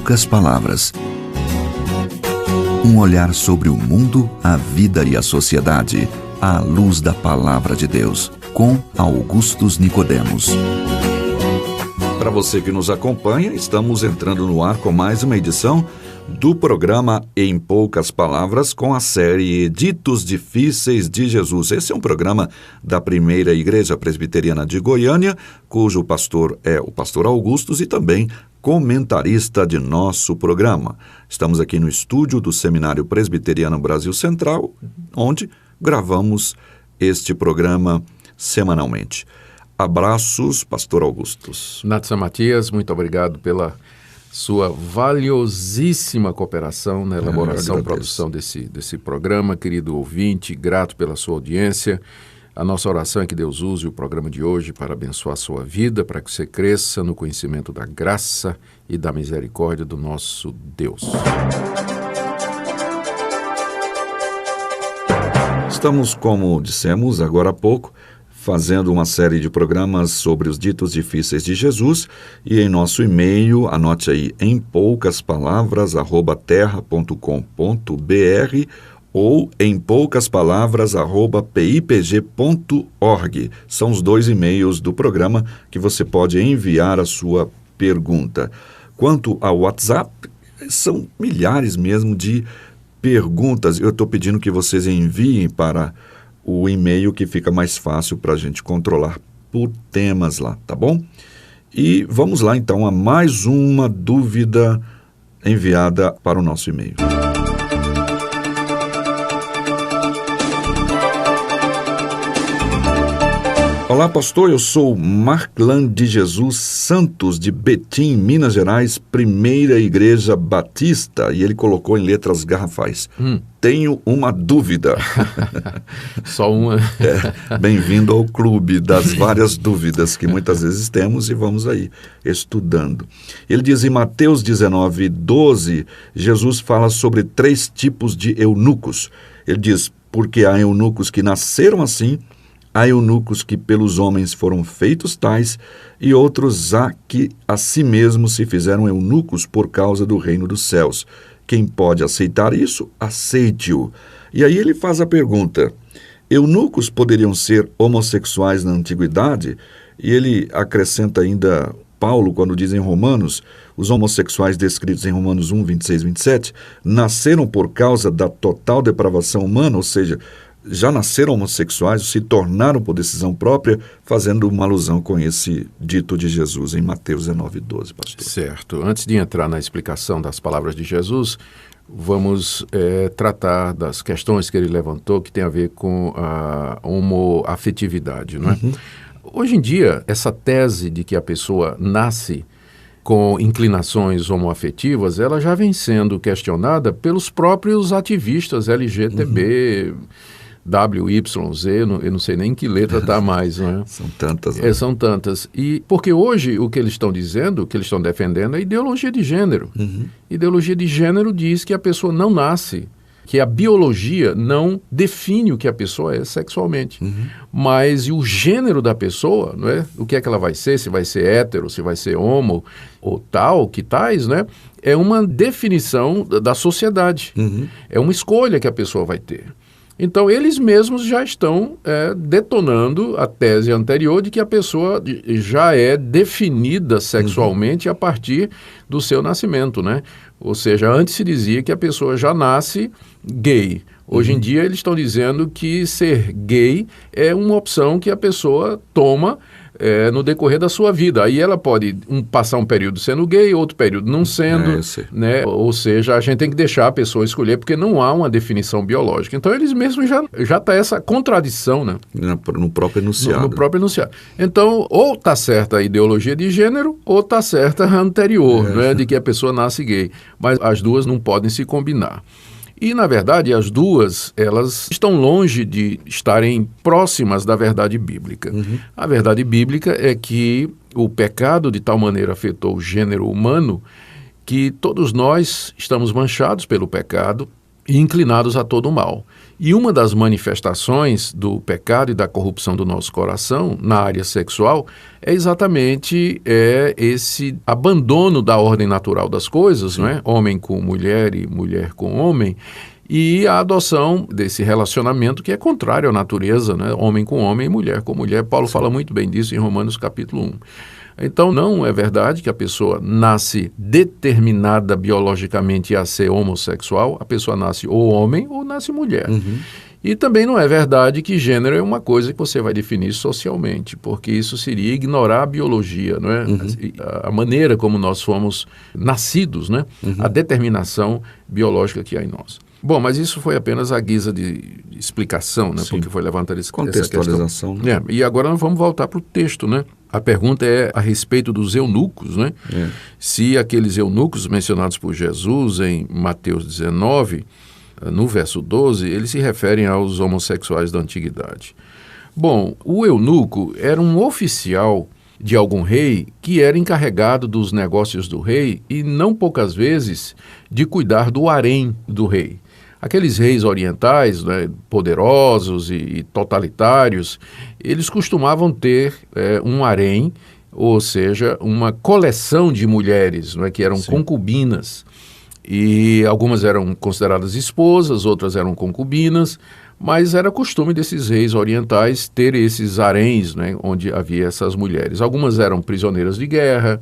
poucas palavras. Um olhar sobre o mundo, a vida e a sociedade, à luz da Palavra de Deus, com Augustus Nicodemos. Para você que nos acompanha, estamos entrando no ar com mais uma edição do programa Em Poucas Palavras, com a série Ditos Difíceis de Jesus. Esse é um programa da Primeira Igreja Presbiteriana de Goiânia, cujo pastor é o pastor Augustus e também comentarista de nosso programa. Estamos aqui no estúdio do Seminário Presbiteriano Brasil Central, onde gravamos este programa semanalmente. Abraços, pastor Augustus. Natsa Matias, muito obrigado pela sua valiosíssima cooperação na elaboração e produção desse programa. Querido ouvinte, grato pela sua audiência. A nossa oração é que Deus use o programa de hoje para abençoar a sua vida, para que você cresça no conhecimento da graça e da misericórdia do nosso Deus. Estamos, como dissemos agora há pouco, fazendo uma série de programas sobre os ditos difíceis de Jesus, e em nosso e-mail, anote aí, empoucaspalavras@terra.com.br ou empoucaspalavras@pipg.org. São os dois e-mails do programa que você pode enviar a sua pergunta. Quanto ao WhatsApp, são milhares mesmo de perguntas. Eu estou pedindo que vocês enviem para o e-mail, que fica mais fácil para a gente controlar por temas lá, tá bom? E vamos lá então a mais uma dúvida enviada para o nosso e-mail. Olá, pastor, eu sou Marclan de Jesus Santos, de Betim, Minas Gerais, Primeira Igreja Batista, e ele colocou em letras garrafais. Tenho uma dúvida. Só uma? Bem-vindo ao clube das várias dúvidas que muitas vezes temos e vamos aí estudando. Ele diz em Mateus 19:12, Jesus fala sobre 3 tipos de eunucos. Ele diz, porque há eunucos que nasceram assim, há eunucos que pelos homens foram feitos tais, e outros há que a si mesmos se fizeram eunucos por causa do reino dos céus. Quem pode aceitar isso, aceite-o. E aí ele faz a pergunta, eunucos poderiam ser homossexuais na antiguidade? E ele acrescenta ainda, Paulo, quando diz em Romanos, os homossexuais descritos em Romanos 1, 26, 27, nasceram por causa da total depravação humana, ou seja, já nasceram homossexuais, se tornaram por decisão própria, fazendo uma alusão com esse dito de Jesus em Mateus 19:12, pastor. Certo. Antes de entrar na explicação das palavras de Jesus, vamos tratar das questões que ele levantou, que tem a ver com a homoafetividade, não é? Hoje em dia, essa tese de que a pessoa nasce com inclinações homoafetivas, ela já vem sendo questionada pelos próprios ativistas LGTB, WYZ, eu não sei nem em que letra está mais, não é? São tantas. Né? São tantas. E porque hoje o que eles estão dizendo, o que eles estão defendendo é ideologia de gênero. Ideologia de gênero diz que a pessoa não nasce, que a biologia não define o que a pessoa é sexualmente. Mas o gênero da pessoa, não é? O que é que ela vai ser, se vai ser hétero, se vai ser homo ou tal, que tais, né? É uma definição da sociedade. É uma escolha que a pessoa vai ter. Então, eles mesmos já estão detonando a tese anterior de que a pessoa já é definida sexualmente a partir do seu nascimento, né? Ou seja, antes se dizia que a pessoa já nasce gay. Hoje em dia, eles estão dizendo que ser gay é uma opção que a pessoa toma no decorrer da sua vida. Aí ela pode passar um período sendo gay, outro período não sendo, né? Ou seja, a gente tem que deixar a pessoa escolher, porque não há uma definição biológica. Então, eles mesmos já está essa contradição, né? No próprio enunciado. No próprio enunciado. Então, ou está certa a ideologia de gênero, ou está certa a anterior, né? De que a pessoa nasce gay. Mas as duas não podem se combinar. E, na verdade, as duas, elas estão longe de estarem próximas da verdade bíblica. A verdade bíblica é que o pecado de tal maneira afetou o gênero humano que todos nós estamos manchados pelo pecado, e inclinados a todo o mal. E uma das manifestações do pecado e da corrupção do nosso coração na área sexual é exatamente esse abandono da ordem natural das coisas, não é? Homem com mulher e mulher com homem, e a adoção desse relacionamento que é contrário à natureza, né? Homem com homem e mulher com mulher. Paulo fala muito bem disso em Romanos capítulo 1. Então, não é verdade que a pessoa nasce determinada biologicamente a ser homossexual, a pessoa nasce ou homem ou nasce mulher. E também não é verdade que gênero é uma coisa que você vai definir socialmente, porque isso seria ignorar a biologia, não é? A maneira como nós fomos nascidos, né? A determinação biológica que há em nós. Bom, mas isso foi apenas a guisa de explicação, né? Porque foi levantada essa contextualização. Né? E agora nós vamos voltar para o texto, né? A pergunta é a respeito dos eunucos, né? Se aqueles eunucos mencionados por Jesus em Mateus 19, no verso 12, eles se referem aos homossexuais da antiguidade. Bom, o eunuco era um oficial de algum rei que era encarregado dos negócios do rei e não poucas vezes de cuidar do harém do rei. Aqueles reis orientais, né, poderosos e totalitários, eles costumavam ter um harém, ou seja, uma coleção de mulheres, né, que eram concubinas. E algumas eram consideradas esposas, outras eram concubinas, mas era costume desses reis orientais ter esses haréns, né, onde havia essas mulheres. Algumas eram prisioneiras de guerra,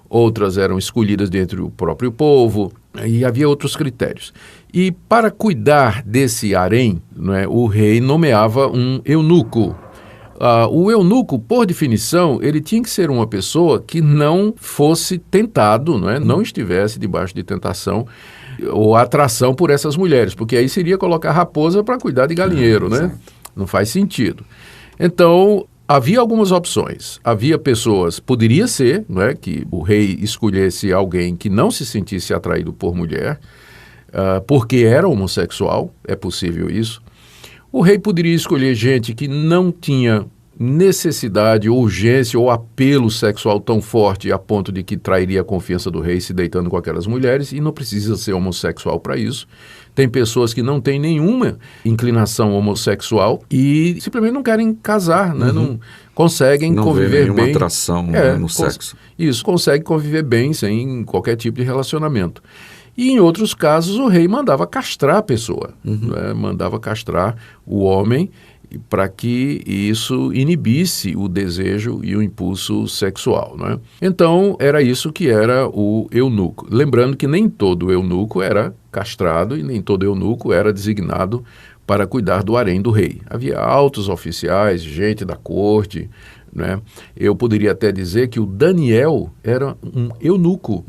outras eram escolhidas dentre o próprio povo, e havia outros critérios. E para cuidar desse harém, né, o rei nomeava um eunuco. O eunuco, por definição, ele tinha que ser uma pessoa que não fosse tentado, não estivesse debaixo de tentação ou atração por essas mulheres, porque aí seria colocar raposa para cuidar de galinheiro, né? Não faz sentido. Então, havia algumas opções. Havia pessoas, poderia ser, que o rei escolhesse alguém que não se sentisse atraído por mulher, porque era homossexual, é possível isso. O rei poderia escolher gente que não tinha necessidade, urgência ou apelo sexual tão forte a ponto de que trairia a confiança do rei se deitando com aquelas mulheres, e não precisa ser homossexual para isso. Tem pessoas que não têm nenhuma inclinação homossexual e simplesmente não querem casar, não conseguem conviver bem. Não vê nenhuma atração no sexo. Isso, consegue conviver bem sem qualquer tipo de relacionamento. E em outros casos o rei mandava castrar a pessoa, mandava castrar o homem para que isso inibisse o desejo e o impulso sexual. Então era isso que era o eunuco. Lembrando que nem todo eunuco era castrado e nem todo eunuco era designado para cuidar do harém do rei. Havia altos oficiais, gente da corte. Eu poderia até dizer que o Daniel era um eunuco,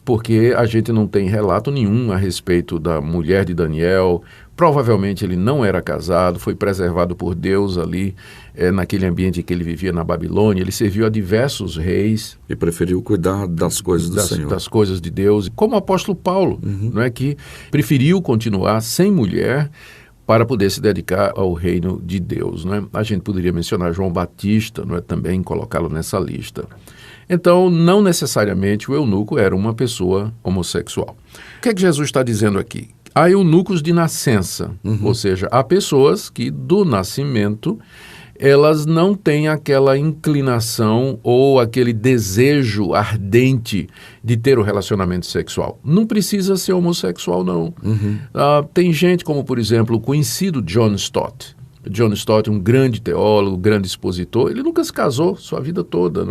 porque a gente não tem relato nenhum a respeito da mulher de Daniel. Provavelmente ele não era casado, foi preservado por Deus ali, naquele ambiente que ele vivia na Babilônia. Ele serviu a diversos reis. E preferiu cuidar das coisas do Senhor. Das coisas de Deus. Como o apóstolo Paulo, que preferiu continuar sem mulher para poder se dedicar ao reino de Deus. A gente poderia mencionar João Batista, também colocá-lo nessa lista. Então, não necessariamente o eunuco era uma pessoa homossexual. O que é que Jesus está dizendo aqui? Há eunucos de nascença, ou seja, há pessoas que do nascimento elas não têm aquela inclinação ou aquele desejo ardente de ter o relacionamento sexual. Não precisa ser homossexual, não. Tem gente como, por exemplo, o conhecido John Stott. John Stott, um grande teólogo, grande expositor, ele nunca se casou sua vida toda,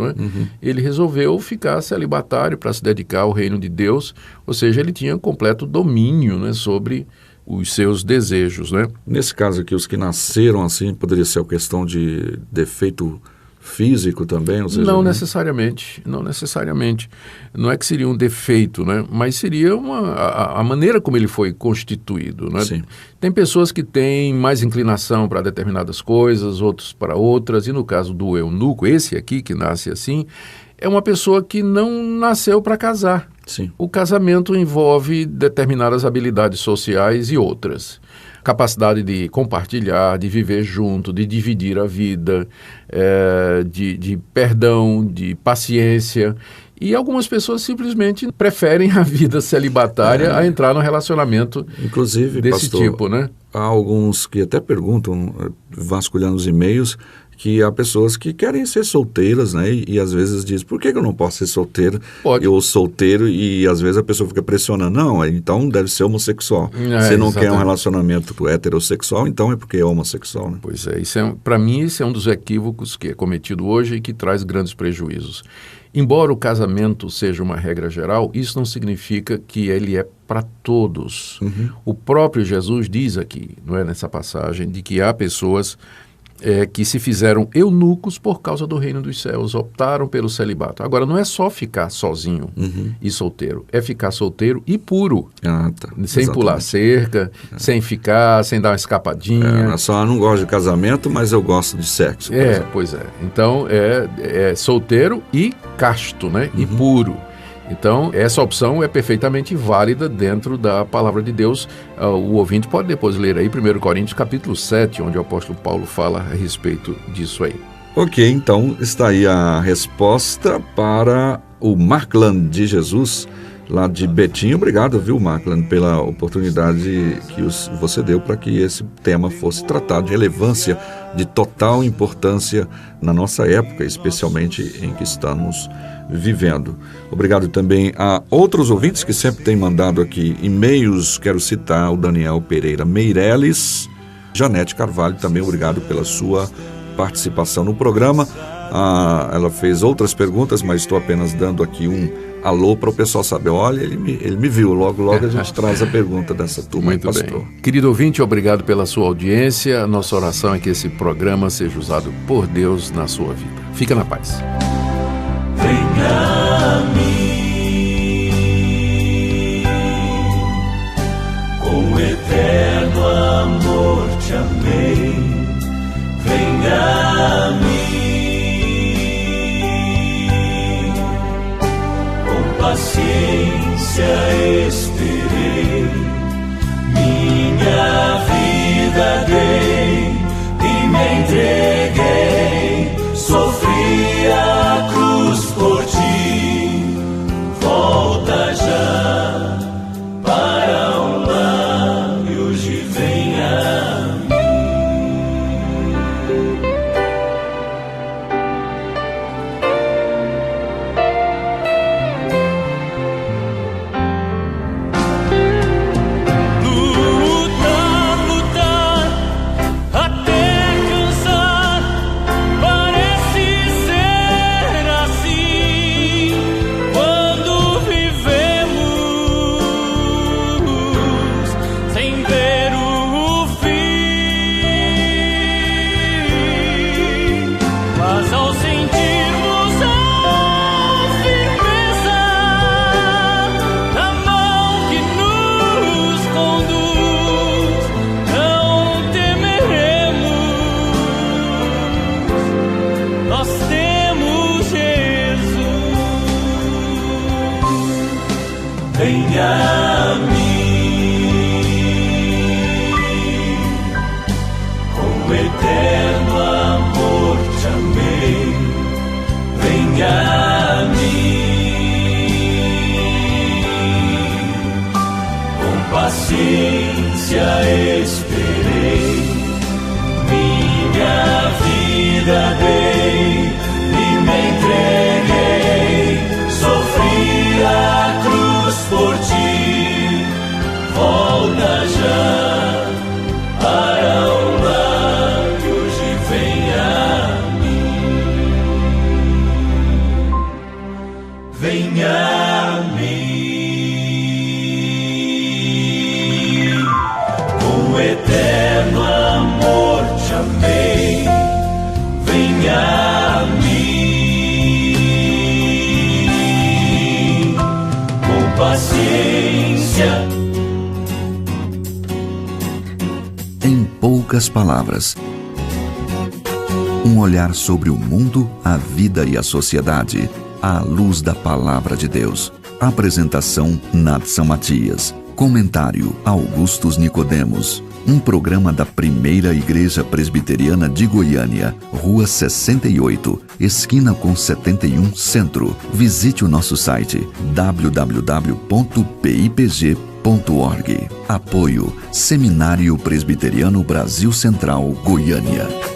Ele resolveu ficar celibatário para se dedicar ao reino de Deus, ou seja, ele tinha completo domínio, sobre os seus desejos, Nesse caso aqui, os que nasceram assim, poderia ser a questão de defeito físico também? Ou seja, não necessariamente. Não é que seria um defeito, mas seria a maneira como ele foi constituído. Sim. Tem pessoas que têm mais inclinação para determinadas coisas, outros para outras, e no caso do eunuco, esse aqui que nasce assim, é uma pessoa que não nasceu para casar. Sim. O casamento envolve determinadas habilidades sociais e outras. Capacidade de compartilhar, de viver junto, de dividir a vida, de perdão, de paciência. E algumas pessoas simplesmente preferem a vida celibatária a entrar num relacionamento Inclusive, desse pastor, tipo, né? há alguns que até perguntam, vasculhando os e-mails, que há pessoas que querem ser solteiras, né? E às vezes diz, por que eu não posso ser solteiro? Pode. Eu solteiro, e às vezes a pessoa fica pressionando, não, então deve ser homossexual. Você não quer um relacionamento heterossexual, então é porque é homossexual, né? Pois é, para mim esse é um dos equívocos que é cometido hoje e que traz grandes prejuízos. Embora o casamento seja uma regra geral, isso não significa que ele é para todos. O próprio Jesus diz aqui, não é, nessa passagem, de que há pessoas que se fizeram eunucos por causa do reino dos céus, optaram pelo celibato. Agora, não é só ficar sozinho e solteiro, é ficar solteiro e puro, sem pular cerca, sem dar uma escapadinha. Eu não gosto de casamento, mas eu gosto de sexo. Pois é. Então, é solteiro e casto, né? E puro. Então, essa opção é perfeitamente válida dentro da palavra de Deus. O ouvinte pode depois ler aí 1 Coríntios capítulo 7, onde o apóstolo Paulo fala a respeito disso aí. Ok, então está aí a resposta para o Markland de Jesus, lá de Betim. Obrigado, viu, Markland, pela oportunidade que você deu para que esse tema fosse tratado, de relevância, de total importância na nossa época, especialmente em que estamos vivendo. Obrigado também a outros ouvintes que sempre têm mandado aqui e-mails. Quero citar o Daniel Pereira Meireles, Janete Carvalho, também obrigado pela sua participação no programa. Ela fez outras perguntas, mas estou apenas dando aqui um alô para o pessoal saber. Olha, ele me viu, logo a gente traz a pergunta dessa turma. Muito bem. Querido ouvinte, obrigado pela sua audiência. Nossa oração é que esse programa seja usado por Deus na sua vida. Fica na paz. Venha a mim, com eterno amor te amei. Venha a mim, com paciência esperei, minha vida dei e me entreguei, sofri a cruz por ti, volta já para o lar e hoje venha a mim. Lutar até cansar, parece ser assim quando vivemos sem ver o fim. Mas ao sentirmos a firmeza da mão que nos conduz, não temeremos. Nós temos Jesus. Venha a mim, com eterno amor te amei. Venha a mim, com paciência esperei, minha vida dei e me entreguei, sofri a cruz por ti, volta já para o lar que hoje venha a mim. Venha a mim, com eterno amor te amei. Venha a mim, com paciência. Em poucas palavras, um olhar sobre o mundo, a vida e a sociedade, à luz da palavra de Deus. Apresentação Nadson Matias. Comentário Augustus Nicodemos. Um programa da Primeira Igreja Presbiteriana de Goiânia, Rua 68, esquina com 71 Centro. Visite o nosso site www.pipg.org. Apoio Seminário Presbiteriano Brasil Central, Goiânia.